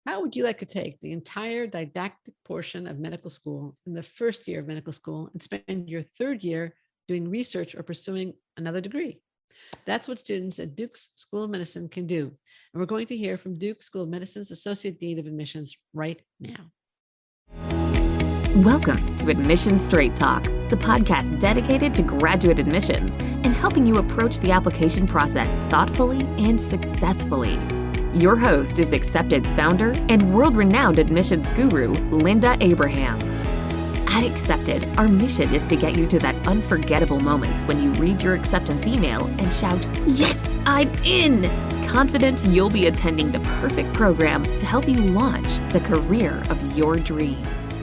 How would you like to take the entire didactic portion of medical school in the first year of medical school and spend your third year doing research or pursuing another degree? That's what students at Duke's School of Medicine can do. And we're going to hear from Duke School of Medicine's Associate Dean of Admissions right now. Welcome to Admission Straight Talk, the podcast dedicated to graduate admissions and helping you approach the application process thoughtfully and successfully. Your host is Accepted's founder and world-renowned admissions guru, Linda Abraham. At Accepted, our mission is to get you to that unforgettable moment when you read your acceptance email and shout, "Yes, I'm in!" Confident you'll be attending the perfect program to help you launch the career of your dreams.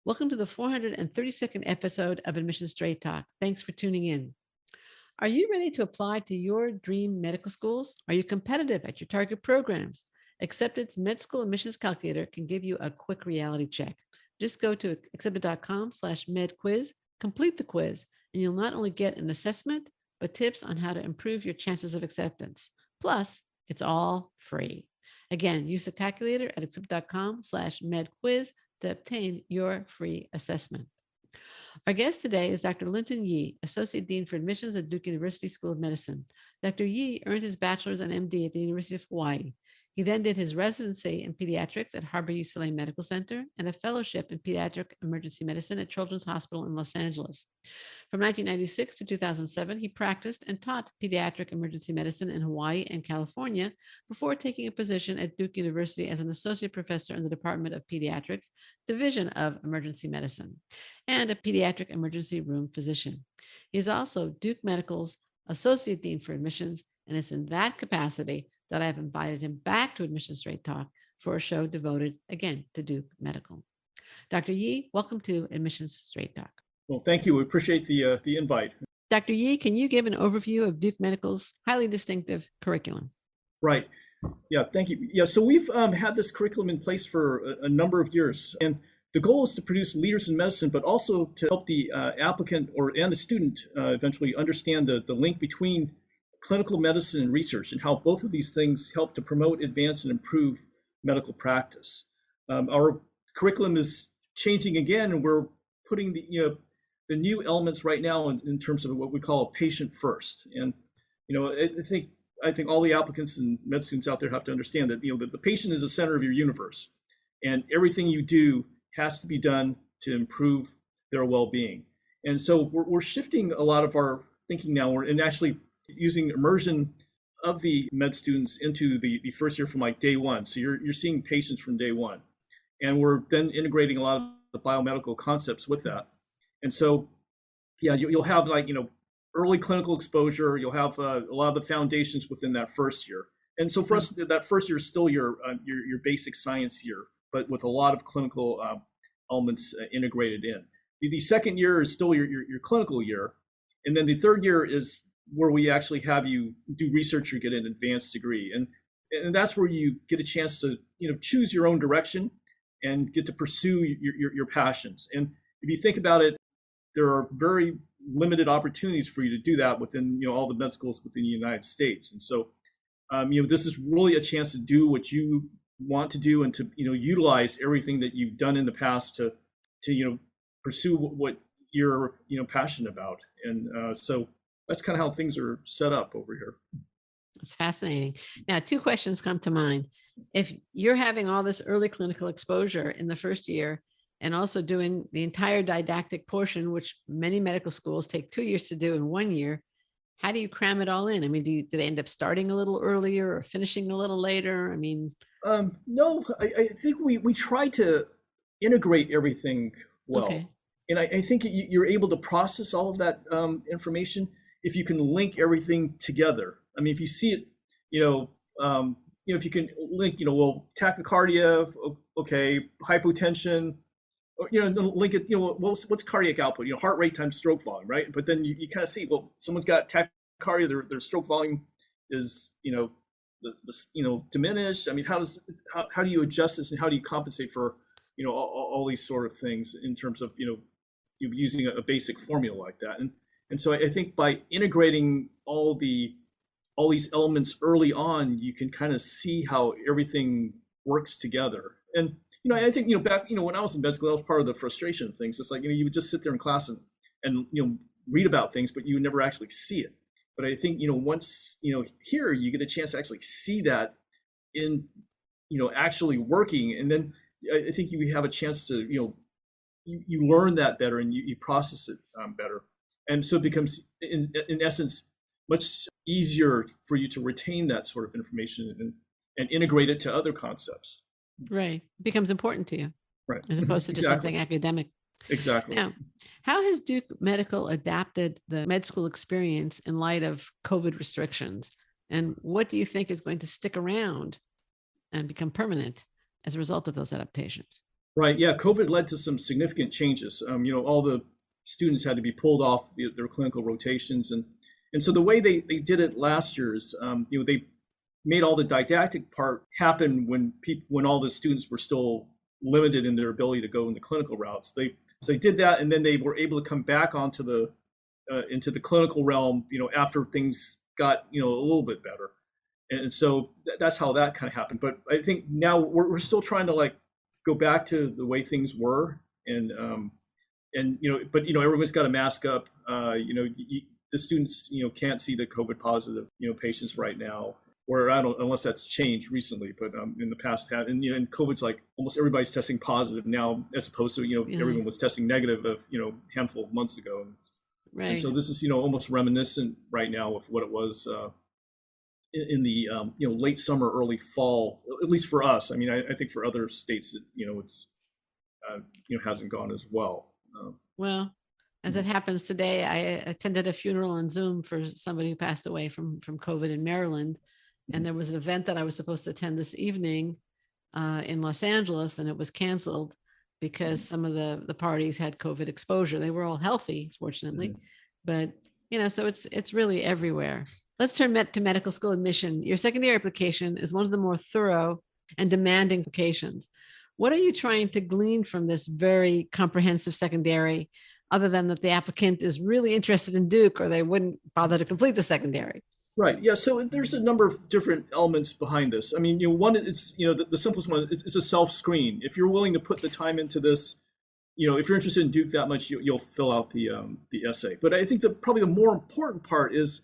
Welcome to the 432nd episode of Admission Straight Talk. Thanks for tuning in. Are you ready to apply to your dream medical schools? Are you competitive at your target programs? Accepted's Med School Admissions Calculator can give you a quick reality check. Just go to accepted.com/medquiz, complete the quiz, and you'll not only get an assessment, but tips on how to improve your chances of acceptance. Plus, it's all free. Again, use the calculator at accepted.com/medquiz to obtain your free assessment. Our guest today is Dr. Linton Yee, Associate Dean for Admissions at Duke University School of Medicine. Dr. Yee earned his bachelor's and MD at the University of Hawaii. He then did his residency in pediatrics at Harbor UCLA Medical Center and a fellowship in pediatric emergency medicine at Children's Hospital in Los Angeles. From 1996 to 2007, he practiced and taught pediatric emergency medicine in Hawaii and California before taking a position at Duke University as an associate professor in the Department of Pediatrics, Division of Emergency Medicine, and a pediatric emergency room physician. He is also Duke Medical's Associate Dean for Admissions, and it's in that capacity that I have invited him back to Admission Straight Talk for a show devoted, again, to Duke Medical. Dr. Yee, welcome to Admissions Straight Talk. Well, thank you. We appreciate the invite. Dr. Yee, can you give an overview of Duke Medical's highly distinctive curriculum? Right. Yeah, thank you. Yeah, so we've had this curriculum in place for a number of years. And the goal is to produce leaders in medicine, but also to help the applicant and the student eventually understand the link between clinical medicine and research and how both of these things help to promote, advance, and improve medical practice. Our curriculum is changing again, and we're putting the new elements right now in terms of what we call a patient first. And I think all the applicants and med students out there have to understand that that the patient is the center of your universe, and everything you do has to be done to improve their well-being. And so we're shifting a lot of our thinking now, and actually using immersion of the med students into the first year from like day one. So you're seeing patients from day one. And we're then integrating a lot of the biomedical concepts with that. And so, yeah, you'll have early clinical exposure. You'll have a lot of the foundations within that first year. And so for us, that first year is still your basic science year, but with a lot of clinical elements integrated in. The second year is still your clinical year. And then the third year is where we actually have you do research or get an advanced degree. And that's where you get a chance to, choose your own direction and get to pursue your passions. And if you think about it, there are very limited opportunities for you to do that within, all the med schools within the United States. And so, this is really a chance to do what you want to do and to, utilize everything that you've done in the past to pursue what you're, passionate about. And so that's kind of how things are set up over here. It's fascinating. Now, two questions come to mind. If you're having all this early clinical exposure in the first year and also doing the entire didactic portion, which many medical schools take 2 years to do in 1 year, how do you cram it all in? I mean, do they end up starting a little earlier or finishing a little later? I mean, no, I think we try to integrate everything well. Okay. And I think you're able to process all of that information if you can link everything together. I mean, if you see it, if you can link, tachycardia, okay, hypotension, or, link it, what's cardiac output, heart rate times stroke volume, right? But then you kind of see, well, someone's got tachycardia, their stroke volume is, diminished. I mean, how do you adjust this and how do you compensate for, all these sort of things in terms of, using a basic formula like that. And so I think by integrating all all these elements early on, you can kind of see how everything works together. And I think back when I was in med school, that was part of the frustration of things. It's like you would just sit there in class and read about things, but you would never actually see it. But I think once here you get a chance to actually see that in actually working, and then I think you have a chance to you learn that better and you process it better, and so it becomes in essence much easier for you to retain that sort of information and integrate it to other concepts. Right. It becomes important to you, Right. as opposed to just something academic. Exactly. Now, how has Duke Medical adapted the med school experience in light of COVID restrictions? And what do you think is going to stick around and become permanent as a result of those adaptations? Right. Yeah. COVID led to some significant changes. All the students had to be pulled off their clinical rotations. And so the way they did it last year is, they made all the didactic part happen when all the students were still limited in their ability to go in the clinical routes. So they did that, and then they were able to come back onto into the clinical realm, after things got, a little bit better. And so that's how that kind of happened. But I think now we're still trying to go back to the way things were, and but everyone's got to mask up. The students, can't see the COVID positive, patients right now. Or unless that's changed recently, but in the past had, and COVID's like almost everybody's testing positive now, as opposed to everyone was testing negative of a handful of months ago. Right. And so this is almost reminiscent right now of what it was in the late summer, early fall, at least for us. I mean, I think for other states, it's hasn't gone as well. Well, as it happens today, I attended a funeral on Zoom for somebody who passed away from COVID in Maryland. And there was an event that I was supposed to attend this evening in Los Angeles, and it was canceled because some of the parties had COVID exposure. They were all healthy, fortunately, but so it's really everywhere. Let's turn to medical school admission. Your secondary application is one of the more thorough and demanding applications. What are you trying to glean from this very comprehensive secondary, other than that the applicant is really interested in Duke, or they wouldn't bother to complete the secondary? Right. Yeah. So there's a number of different elements behind this. I mean, one, it's, the simplest one is a self-screen. If you're willing to put the time into this, if you're interested in Duke that much, you'll fill out the essay. But I think probably the more important part is,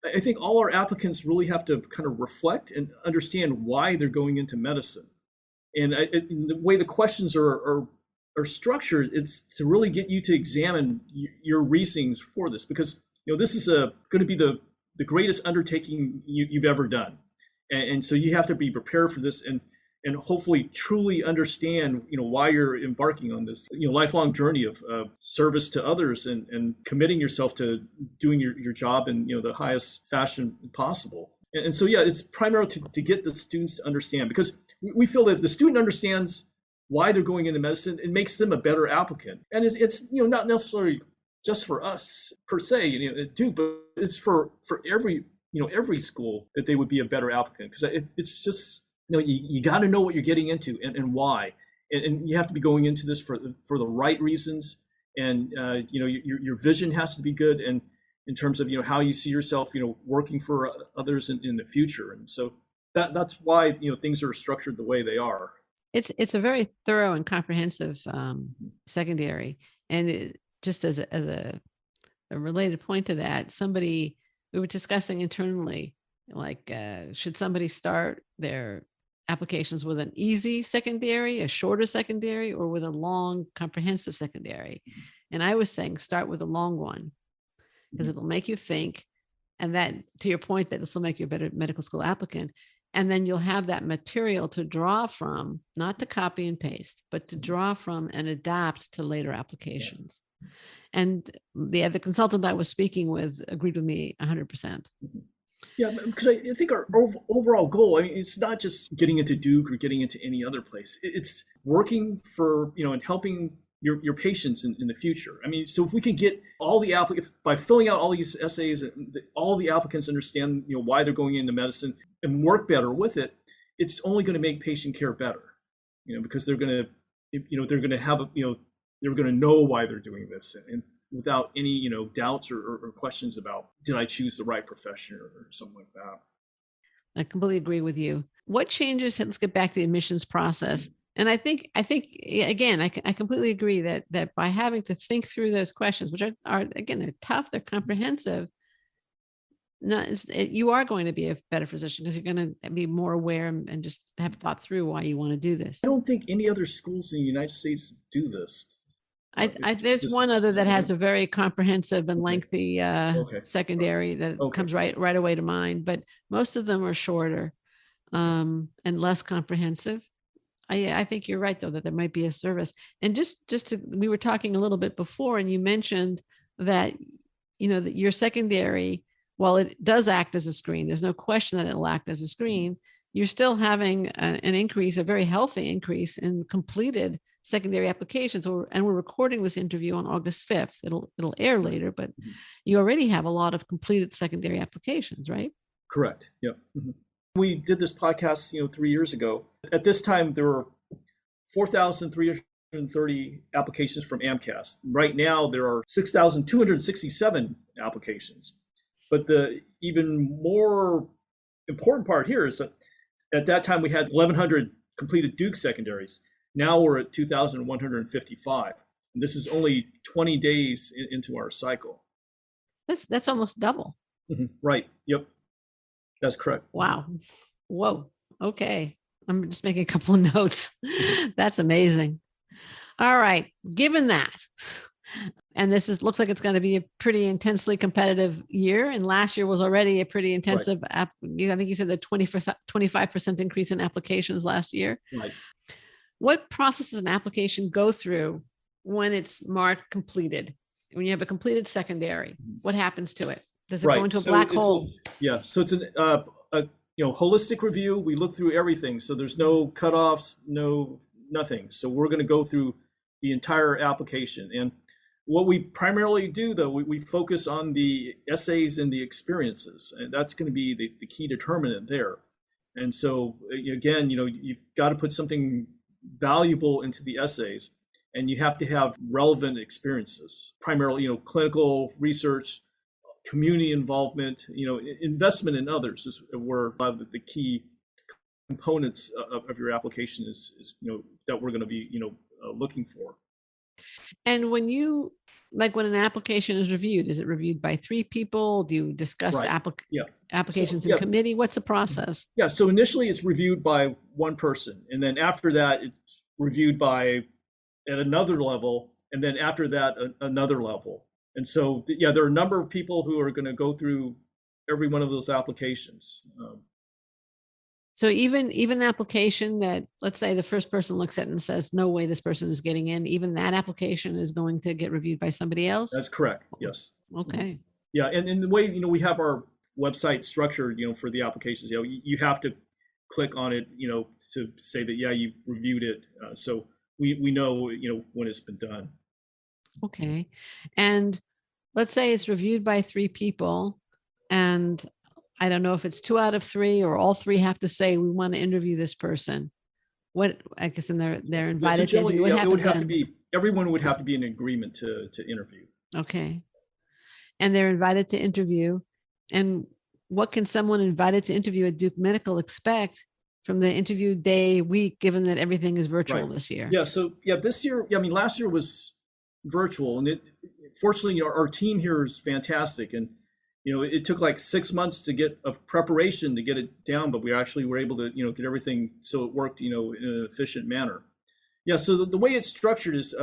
I think all our applicants really have to kind of reflect and understand why they're going into medicine. And the way the questions are structured, it's to really get you to examine your reasonings for this, because, this is going to be the greatest undertaking you've ever done. And so you have to be prepared for this and hopefully truly understand, why you're embarking on this, lifelong journey of service to others and committing yourself to doing your job in, the highest fashion possible. And so, yeah, it's primarily to get the students to understand, because we feel that if the student understands why they're going into medicine, it makes them a better applicant. And it's not necessarily just for us per se, at Duke, but it's for every school that they would be a better applicant, because it's just you got to know what you're getting into and why, and you have to be going into this for the right reasons, and your vision has to be good, and in terms of how you see yourself working for others in the future, and so that's why things are structured the way they are. It's a very thorough and comprehensive secondary, and just as a related point to that, we were discussing internally, should somebody start their applications with an easy secondary, a shorter secondary, or with a long comprehensive secondary? And I was saying, start with a long one, because it'll make you think. And that, to your point, that this will make you a better medical school applicant. And then you'll have that material to draw from, not to copy and paste, but to draw from and adapt to later applications. And the consultant I was speaking with agreed with me 100%. Yeah, because I think our overall goal, it's not just getting into Duke or getting into any other place. It's working for, and helping your patients in the future. I mean, so if we can get all the applicants, by filling out all these essays, all the applicants understand, why they're going into medicine and work better with it, it's only going to make patient care better, because they're going to, they're going to have, they're going to know why they're doing this. And without any, doubts or questions about did I choose the right profession or something like that. I completely agree with you. What changes? Let's get back to the admissions process. And I think again, I completely agree that by having to think through those questions, which are again, they're tough, they're comprehensive. You are going to be a better physician because you're going to be more aware and just have thought through why you want to do this. I don't think any other schools in the United States do this. There's one other that has a very comprehensive and lengthy Okay. secondary that comes right away to mind, but most of them are shorter and less comprehensive. I think you're right, though, that there might be a service. And we were talking a little bit before, and you mentioned that, that your secondary, while it does act as a screen, there's no question that it'll act as a screen. You're still having an increase, a very healthy increase in completed secondary applications. And we're recording this interview on August 5th. It'll air later, but you already have a lot of completed secondary applications, right? Correct. Yep. Mm-hmm. We did this podcast, 3 years ago. At this time, there were 4,330 applications from AMCAS. Right now, there are 6,267 applications. But the even more important part here is that at that time, we had 1,100 completed Duke secondaries. Now we're at 2,155. And this is only 20 days into our cycle. That's almost double. Mm-hmm. Right. Yep. That's correct. Wow. Whoa. Okay. I'm just making a couple of notes. That's amazing. All right. Given that, and looks like it's going to be a pretty intensely competitive year. And last year was already a pretty intensive, I think you said the 25% increase in applications last year. Right. What process does an application go through when it's marked completed? When you have a completed secondary, what happens to it? Does it go into a black hole? So it's a holistic review. We look through everything. So there's no cutoffs, nothing. So we're going to go through the entire application. And what we primarily do, though, we focus on the essays and the experiences, and that's going to be the key determinant there. And so again, you've got to put something valuable into the essays, and you have to have relevant experiences, primarily, clinical research, community involvement, investment in others is where the key components of your application is that we're going to be, looking for. And when an application is reviewed, is it reviewed by 3 people? Do you discuss applications in committee? What's the process? Yeah. So initially it's reviewed by one person. And then after that, it's reviewed at another level. And then after that, another level. And so, there are a number of people who are going to go through every one of those applications. So even an application that, let's say, the first person looks at it and says, no way this person is getting in, even that application is going to get reviewed by somebody else? That's correct. Yes. Okay. Yeah. And the way, we have our website structured, for the applications, you have to click on it, to say that, you've reviewed it. So we know, when it's been done. Okay. And let's say it's reviewed by 3 people, and I don't know if it's 2 out of 3 or all 3 have to say, we want to interview this person. I guess then they're invited to interview. It would have to be, everyone would have to be in agreement to interview. Okay. And they're invited to interview. And what can someone invited to interview at Duke Medical expect from the interview day, week, given that everything is virtual this year? Yeah. So this year, last year was virtual, and fortunately, our team here is fantastic. And it took like 6 months to get of preparation to get it down, but we actually were able to, get everything so it worked, in an efficient manner. Yeah. So the way it's structured is,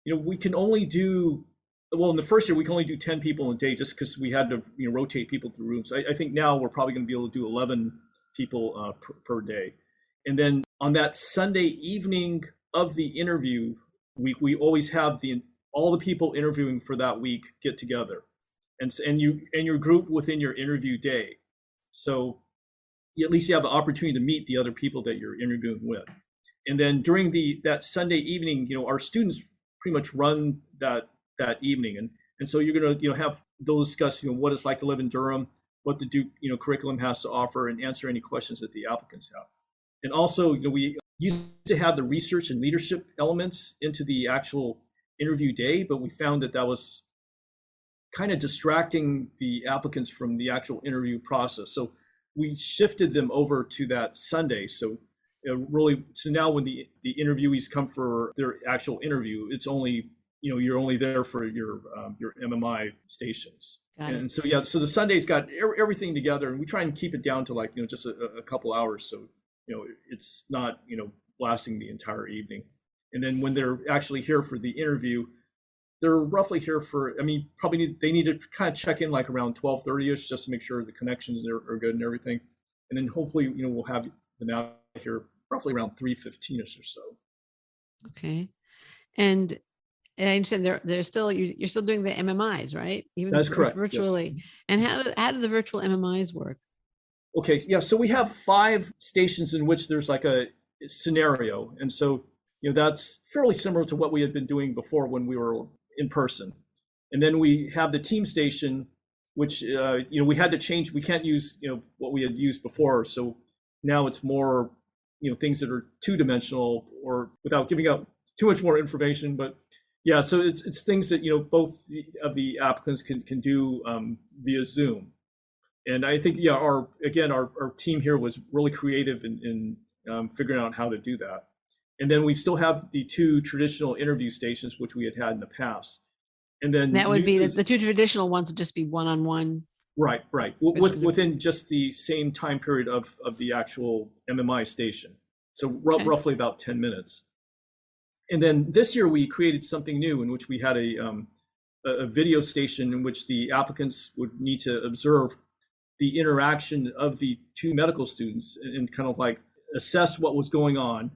we can only do, in the first year, we can only do 10 people a day just because we had to, rotate people through rooms. I think now we're probably going to be able to do 11 people per day. And then on that Sunday evening of the interview, we always have all the people interviewing for that week get together. And you're grouped within your interview day, so at least you have the opportunity to meet the other people that you're interviewing with. And then during that Sunday evening, our students pretty much run that evening, and so you're going to they'll discuss what it's like to live in Durham, what the Duke curriculum has to offer, and answer any questions that the applicants have. And also, we used to have the research and leadership elements into the actual interview day, but we found that was kind of distracting the applicants from the actual interview process. So we shifted them over to that Sunday. So so now when the interviewees come for their actual interview, it's only, you're only there for your MMI stations. And so, so the Sunday's got everything together, and we try and keep it down to like, just a couple hours. So, it's not, lasting the entire evening. And then when they're actually here for the interview, they're roughly here for, they need to kind of check in like around 12:30ish just to make sure the connections are good and everything. And then hopefully, we'll have them out here roughly around 3:15ish or so. Okay. And I understand you're still doing the MMIs, right? Even That's correct. Virtually. Yes. And how do the virtual MMIs work? Okay. Yeah. So we have 5 stations in which there's like a scenario. And so, that's fairly similar to what we had been doing before when we were in person. And then we have the team station, which, we had to change. We can't use, what we had used before. So now it's more, things that are 2-dimensional, or without giving out too much more information. But yeah, so it's things that, both of the applicants can do via Zoom. And I think, our team here was really creative in figuring out how to do that. And then we still have the 2 traditional interview stations, which we had in the past. And then that would be the 2 traditional ones would just be one-on-one. Right. Within just the same time period of the actual MMI station. So roughly about 10 minutes. And then this year we created something new in which we had a video station in which the applicants would need to observe the interaction of the 2 medical students and kind of like assess what was going on,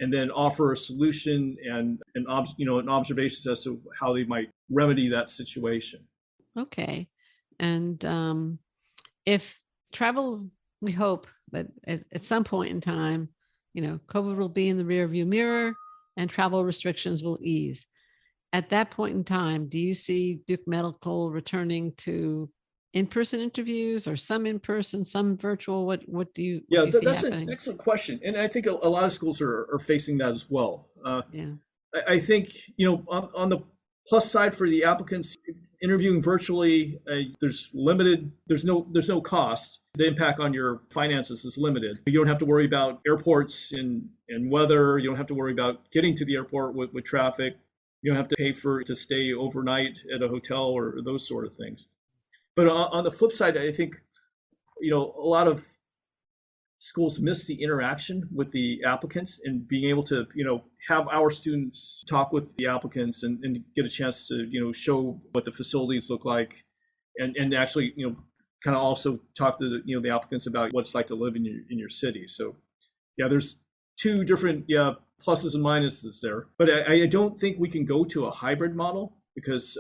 and then offer a solution and an observations as to how they might remedy that situation. Okay. And if travel, we hope that at some point in time, COVID will be in the rearview mirror and travel restrictions will ease. At that point in time, do you see Duke Medical returning to in-person interviews, or some in-person, some virtual? What do you see that's happening? An excellent question. And I think a lot of schools are facing that as well. I think, on the plus side for the applicants interviewing virtually, there's no cost. The impact on your finances is limited. You don't have to worry about airports and weather. You don't have to worry about getting to the airport with traffic. You don't have to pay to stay overnight at a hotel or those sort of things. But on the flip side, I think, a lot of schools miss the interaction with the applicants and being able to, have our students talk with the applicants and get a chance to, show what the facilities look like, and actually, kind of also talk to the applicants about what it's like to live in your city. So there's 2 different pluses and minuses there. But I don't think we can go to a hybrid model, because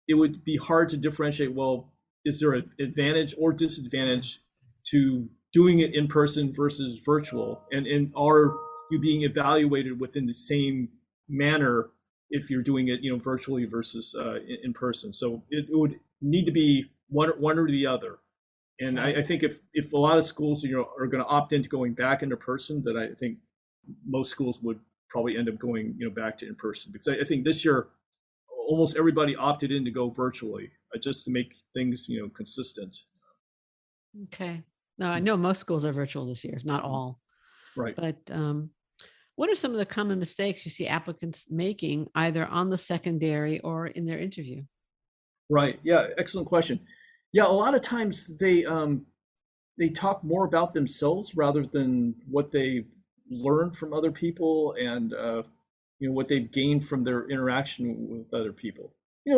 it would be hard to differentiate, well, is there an advantage or disadvantage to doing it in person versus virtual? And are you being evaluated within the same manner if you're doing it, virtually versus in person? So it would need to be one or the other. And I think if a lot of schools, are going to opt into going back into person, that I think most schools would probably end up going, back to in person. Because I think this year, almost everybody opted in to go virtually, just to make things, consistent. Okay. No, I know most schools are virtual this year, not all. Right. But what are some of the common mistakes you see applicants making, either on the secondary or in their interview? Right. Yeah. Excellent question. Yeah. A lot of times they talk more about themselves rather than what they learned from other people and what they've gained from their interaction with other people.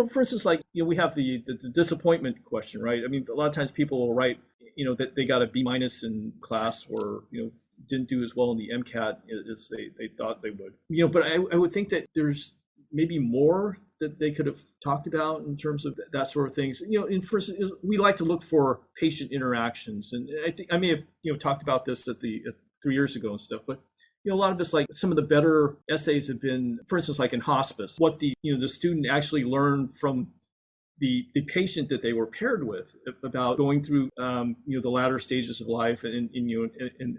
For instance, like, we have the disappointment question, right? I mean, a lot of times people will write, that they got a B- in class, or, didn't do as well in the MCAT as they thought they would. But I would think that there's maybe more that they could have talked about in terms of that sort of things. And first, we like to look for patient interactions. And I think I may have, talked about this at 3 years ago and stuff, but a lot of this, like some of the better essays have been, for instance, like in hospice, what the student actually learned from the patient that they were paired with about going through, the latter stages of life and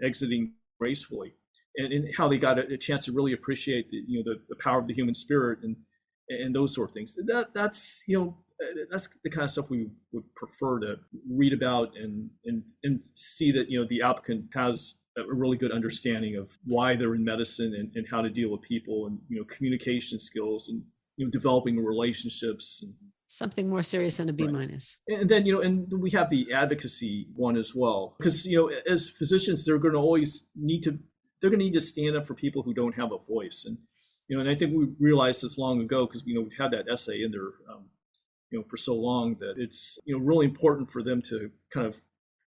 exiting gracefully, and how they got a chance to really appreciate the power of the human spirit and those sort of things. That's that's the kind of stuff we would prefer to read about and see that, the applicant has a really good understanding of why they're in medicine and how to deal with people and, communication skills and, developing relationships. Something more serious than a B Right. minus. And then, and we have the advocacy one as well, because, as physicians, they're going to need to stand up for people who don't have a voice. And I think we realized this long ago because, we've had that essay in there, for so long that it's, really important for them to kind of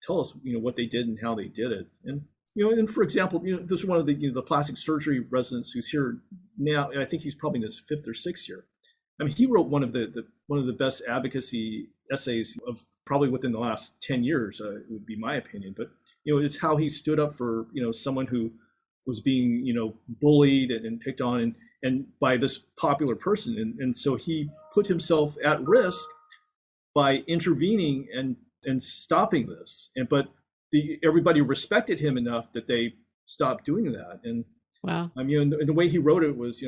tell us, what they did and how they did it. And for example, this is one of the, the plastic surgery residents who's here now. And I think he's probably in his 5th or 6th year. I mean, he wrote one of the best advocacy essays of probably within the last 10 years, would be my opinion. But, it's how he stood up for, someone who was being, bullied and picked on and by this popular person. And so he put himself at risk by intervening and stopping this. But everybody respected him enough that they stopped doing that. And wow, and the way he wrote it was,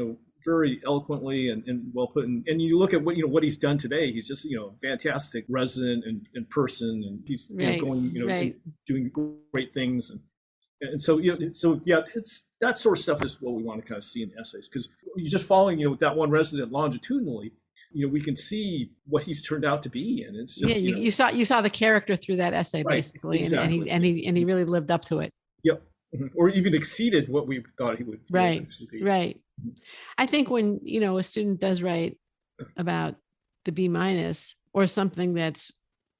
very eloquently and well put. And you look at what he's done today. He's just fantastic resident and person, and he's right, going right. doing great things. And so yeah, it's that sort of stuff is what we want to kind of see in essays, because you're just following that one resident longitudinally. We can see what he's turned out to be, and it's just you saw the character through that essay, right, basically, exactly. and he really lived up to it. Yep. Or even exceeded what we thought he would. Right, be. right. I think when a student does write about the B minus or something that's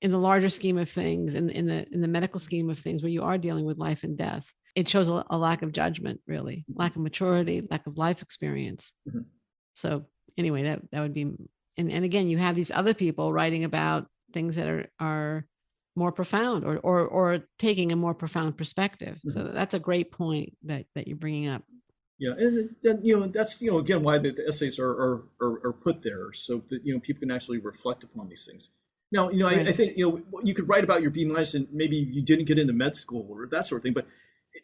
in the larger scheme of things, in the medical scheme of things, where you are dealing with life and death, it shows a lack of judgment, really, lack of maturity, lack of life experience. Mm-hmm. So anyway, that would be, and again, you have these other people writing about things that are more profound or taking a more profound perspective. Mm-hmm. So that's a great point that you're bringing up. Yeah, and then that's again why the essays are put there, so that people can actually reflect upon these things. Now right. I think you could write about your B minus and maybe you didn't get into med school or that sort of thing, but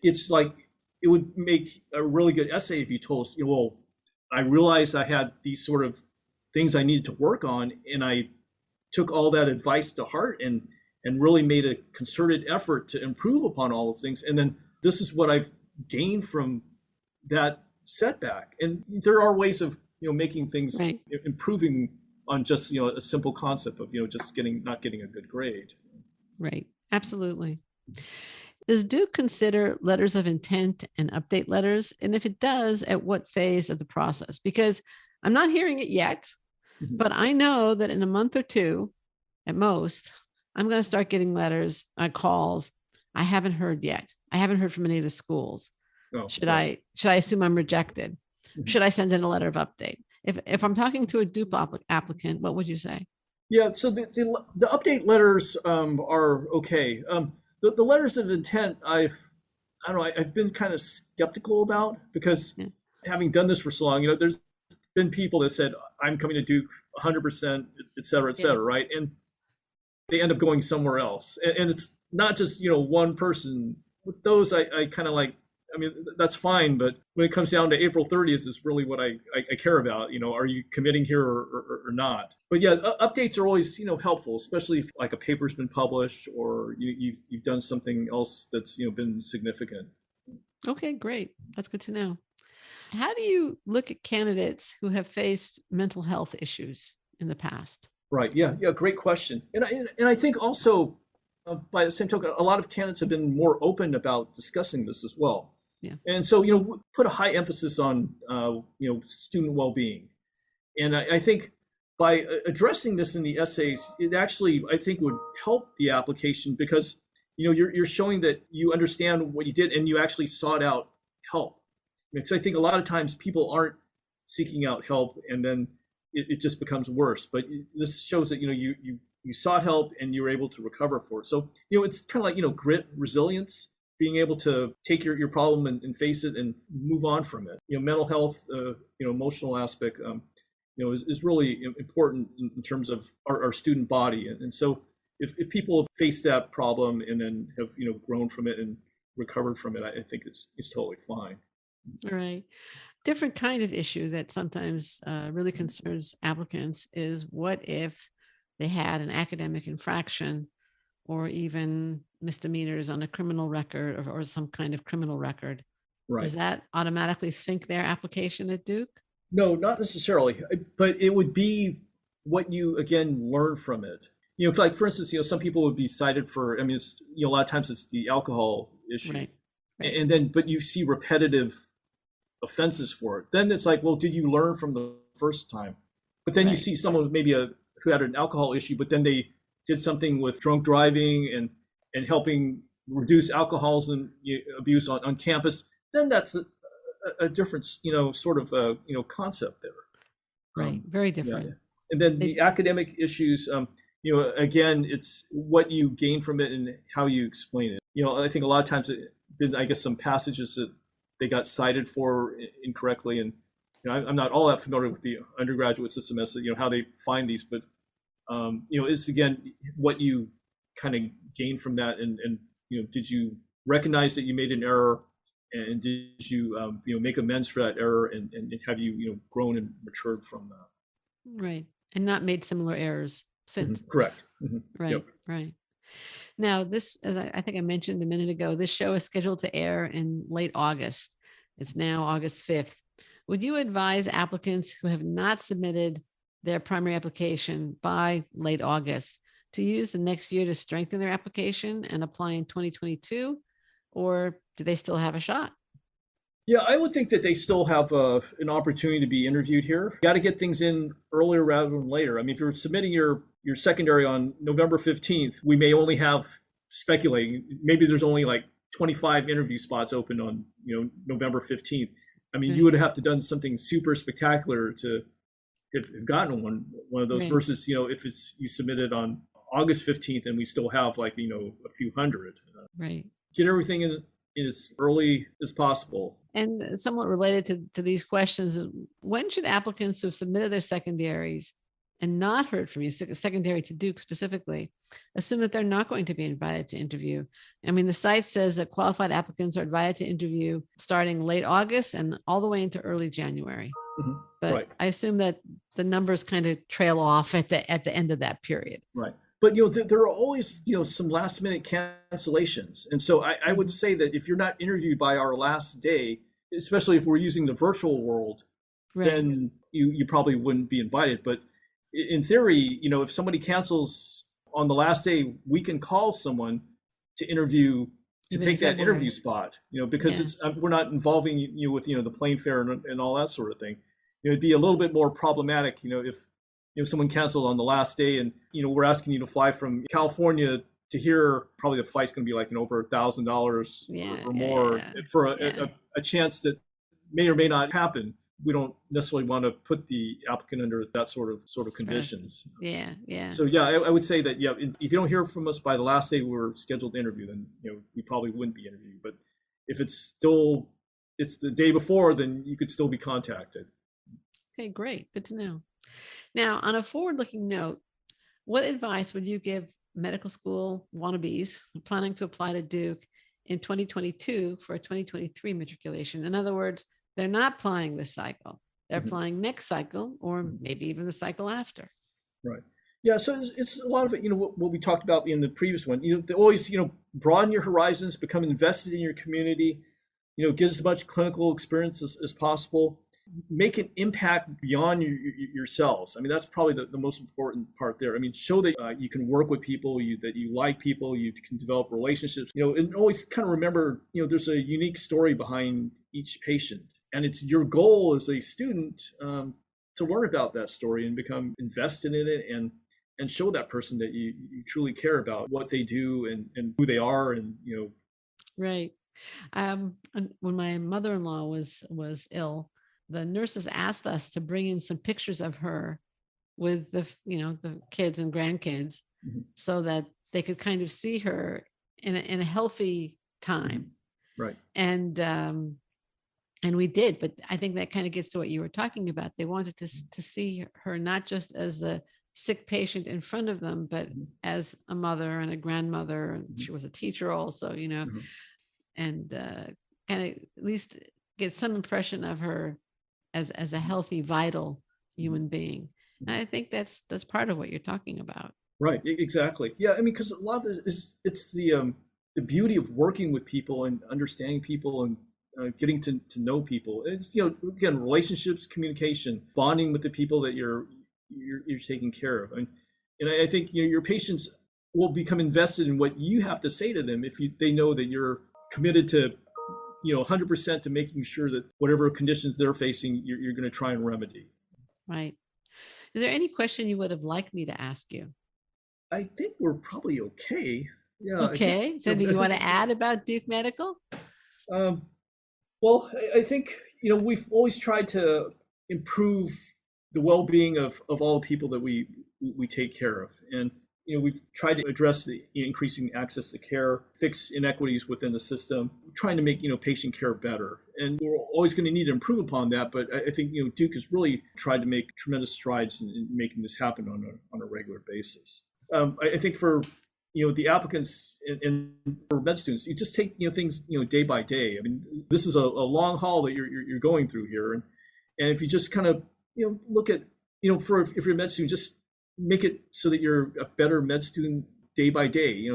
it's like it would make a really good essay if you told us, well, I realized I had these sort of things I needed to work on, and I took all that advice to heart and really made a concerted effort to improve upon all those things, and then this is what I've gained from that setback. And there are ways of making things right. Improving on just a simple concept of just not getting a good grade. Right, absolutely. Does Duke consider letters of intent and update letters? And if it does, at what phase of the process? Because I'm not hearing it yet, mm-hmm. but I know that in a month or two, at most, I'm going to start getting letters, calls. I haven't heard yet. I haven't heard from any of the schools. Oh, should I assume I'm rejected? Mm-hmm. Should I send in a letter of update? If I'm talking to a Duke applicant, what would you say? Yeah, so the update letters are okay. The letters of intent, I've been kind of skeptical about, because having done this for so long, there's been people that said, I'm coming to Duke 100%, et cetera, right? And they end up going somewhere else. And it's not just, one person. With those, I kind of like, that's fine, but when it comes down to April 30th is really what I care about. Are you committing here or not? But yeah, updates are always, helpful, especially if like a paper's been published or you've done something else that's, been significant. Okay, great. That's good to know. How do you look at candidates who have faced mental health issues in the past? Right. Yeah. Great question. And I think also, by the same token, a lot of candidates have been more open about discussing this as well. Yeah. And so, put a high emphasis on, student well-being. And I think by addressing this in the essays, it actually, I think, would help the application, because, you're showing that you understand what you did and you actually sought out help. Because I think a lot of times people aren't seeking out help, and then it just becomes worse. But this shows that, you sought help and you were able to recover for it. So, it's kind of like, grit, resilience, being able to take your problem and face it and move on from it. Mental health, emotional aspect, is really important in terms of our student body. And so if people have faced that problem and then have, grown from it and recovered from it, I think it's totally fine. All right. Different kind of issue that sometimes really concerns applicants is, what if they had an academic infraction or even misdemeanors on a criminal record or some kind of criminal record. Right. Does that automatically sync their application at Duke? No, not necessarily, but it would be what you again learn from it. It's like, for instance, some people would be cited for, I mean, it's, a lot of times it's the alcohol issue. Right. Right. And then, but you see repetitive offenses for it. Then it's like, well, did you learn from the first time? But then you Right. see someone maybe who had an alcohol issue, but then they did something with drunk driving and helping reduce alcoholism abuse on campus. Then that's a different, sort of, concept there. Right. Very Yeah. different. And then They- the academic issues, again, it's what you gain from it and how you explain it. I think a lot of times been, I guess, some passages that they got cited for incorrectly, and I'm not all that familiar with the undergraduate system as to how they find these, but it's again what you kind of gain from that, and did you recognize that you made an error, and did you make amends for that error, and have you grown and matured from that? Right. And not made similar errors since. Correct. Right. Yep. Right. Now, this, as I think I mentioned a minute ago, this show is scheduled to air in late August. It's now August 5th. Would you advise applicants who have not submitted their primary application by late August to use the next year to strengthen their application and apply in 2022? Or do they still have a shot? Yeah, I would think that they still have an opportunity to be interviewed here. You got to get things in earlier rather than later. I mean, if you're submitting your secondary on November 15th, we may only have, speculating, maybe there's only like 25 interview spots open on November 15th. I mean, Right. you would have to done something super spectacular to have gotten one of those, Right. versus if it's you submitted on August 15th and we still have like a few hundred. Right. Get everything in as early as possible. And somewhat related to these questions, when should applicants who have submitted their secondaries and not heard from you, secondary to Duke specifically, assume that they're not going to be invited to interview? I mean, the site says that qualified applicants are invited to interview starting late August and all the way into early January. Mhm. But Right. I assume that the numbers kind of trail off at the end of that period. Right. But there are always some last minute cancellations, and so I would say that if you're not interviewed by our last day, especially if we're using the virtual world, Right. then you probably wouldn't be invited. But in theory, if somebody cancels on the last day, we can call someone to interview to Even take in that February. interview spot. Because Yeah. we're not involving you with the plane fare and all that sort of thing. It'd be a little bit more problematic, if someone canceled on the last day, and we're asking you to fly from California to here. Probably the flight's going to be like over $1,000 Yeah, or yeah, more yeah. for Yeah. a chance that may or may not happen. We don't necessarily want to put the applicant under that sort of Stress. conditions. Yeah. Yeah. So yeah, I would say that if you don't hear from us by the last day we're scheduled to interview, then we probably wouldn't be interviewed. But if it's the day before, then you could still be contacted. Okay, great. Good to know. Now, on a forward-looking note, what advice would you give medical school wannabes planning to apply to Duke in 2022 for a 2023 matriculation? In other words, they're not applying this cycle. They're Mhm. applying next cycle, or maybe even the cycle after. Right. Yeah. So it's a lot of it. What we talked about in the previous one. They always broaden your horizons, become invested in your community. Get as much clinical experience as possible. Make an impact beyond yourselves. I mean, that's probably the most important part there. I mean, show that you can work with people, that you like people, you can develop relationships. And always kind of remember, there's a unique story behind each patient, and it's your goal as a student to learn about that story and become invested in it, and show that person that you truly care about what they do and who they are, and Right. And when my mother-in-law was ill, the nurses asked us to bring in some pictures of her with the kids and grandkids, Mhm. so that they could kind of see her in a healthy time. Right. And we did, but I think that kind of gets to what you were talking about. They wanted to see her not just as the sick patient in front of them, but Mhm. as a mother and a grandmother, and Mhm. she was a teacher also, Mhm. and kind of at least get some impression of her as a healthy, vital human being. And I think that's part of what you're talking about. Right, exactly. Yeah, I mean, because a lot of it is it's the beauty of working with people and understanding people and getting to know people. It's again relationships, communication, bonding with the people that you're taking care of, and I think your patients will become invested in what you have to say to them if they know that you're committed to 100% to making sure that whatever conditions they're facing, you're going to try and remedy. Right. Is there any question you would have liked me to ask you? I think we're probably okay. Yeah, I think. Okay. Something you want to add about Duke Medical? Um, well, I think we've always tried to improve the well-being of all the people that we take care of, and we've tried to address the increasing access to care, fix inequities within the system, trying to make patient care better. And we're always going to need to improve upon that. But I think Duke has really tried to make tremendous strides in making this happen on a regular basis. I think for the applicants and for med students, you just take things day by day. I mean, this is a long haul that you're going through here, and if you just kind of look at if you're a med student, just make it so that you're a better med student day by day.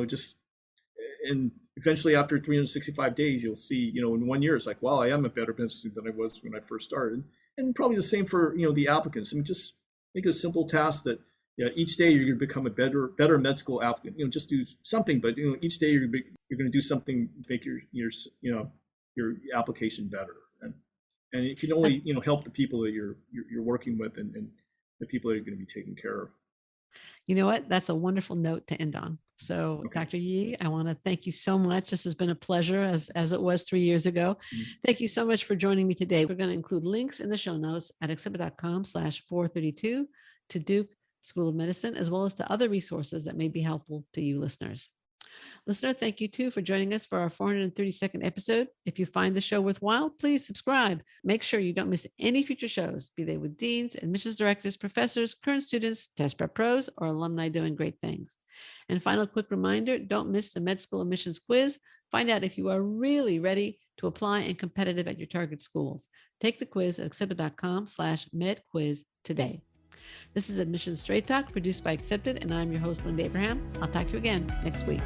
And eventually after 365 days, you'll see in 1 year it's like, wow, I am a better med student than I was when I first started. And probably the same for the applicants. I mean, just make it a simple task that each day you're going to become a better med school applicant. Just do something, but each day you're going to do something to make your application better, and it can only help the people that you're working with and the people that are going to be taken care of. You know what? That's a wonderful note to end on. So, Okay. Dr. Yee, I want to thank you so much. This has been a pleasure as it was 3 years ago. Thank you so much for joining me today. We're going to include links in the show notes at accepted.com/432 to Duke School of Medicine, as well as to other resources that may be helpful to you listeners. Listener, thank you too for joining us for our 432nd episode. If you find the show worthwhile, please subscribe. Make sure you don't miss any future shows, be they with deans, admissions directors, professors, current students, test prep pros, or alumni doing great things. And final quick reminder, don't miss the med school admissions quiz. Find out if you are really ready to apply and competitive at your target schools. Take the quiz at accepted.com/medquiz today. This is Admissions Straight Talk, produced by Accepted, and I'm your host, Linda Abraham. I'll talk to you again next week.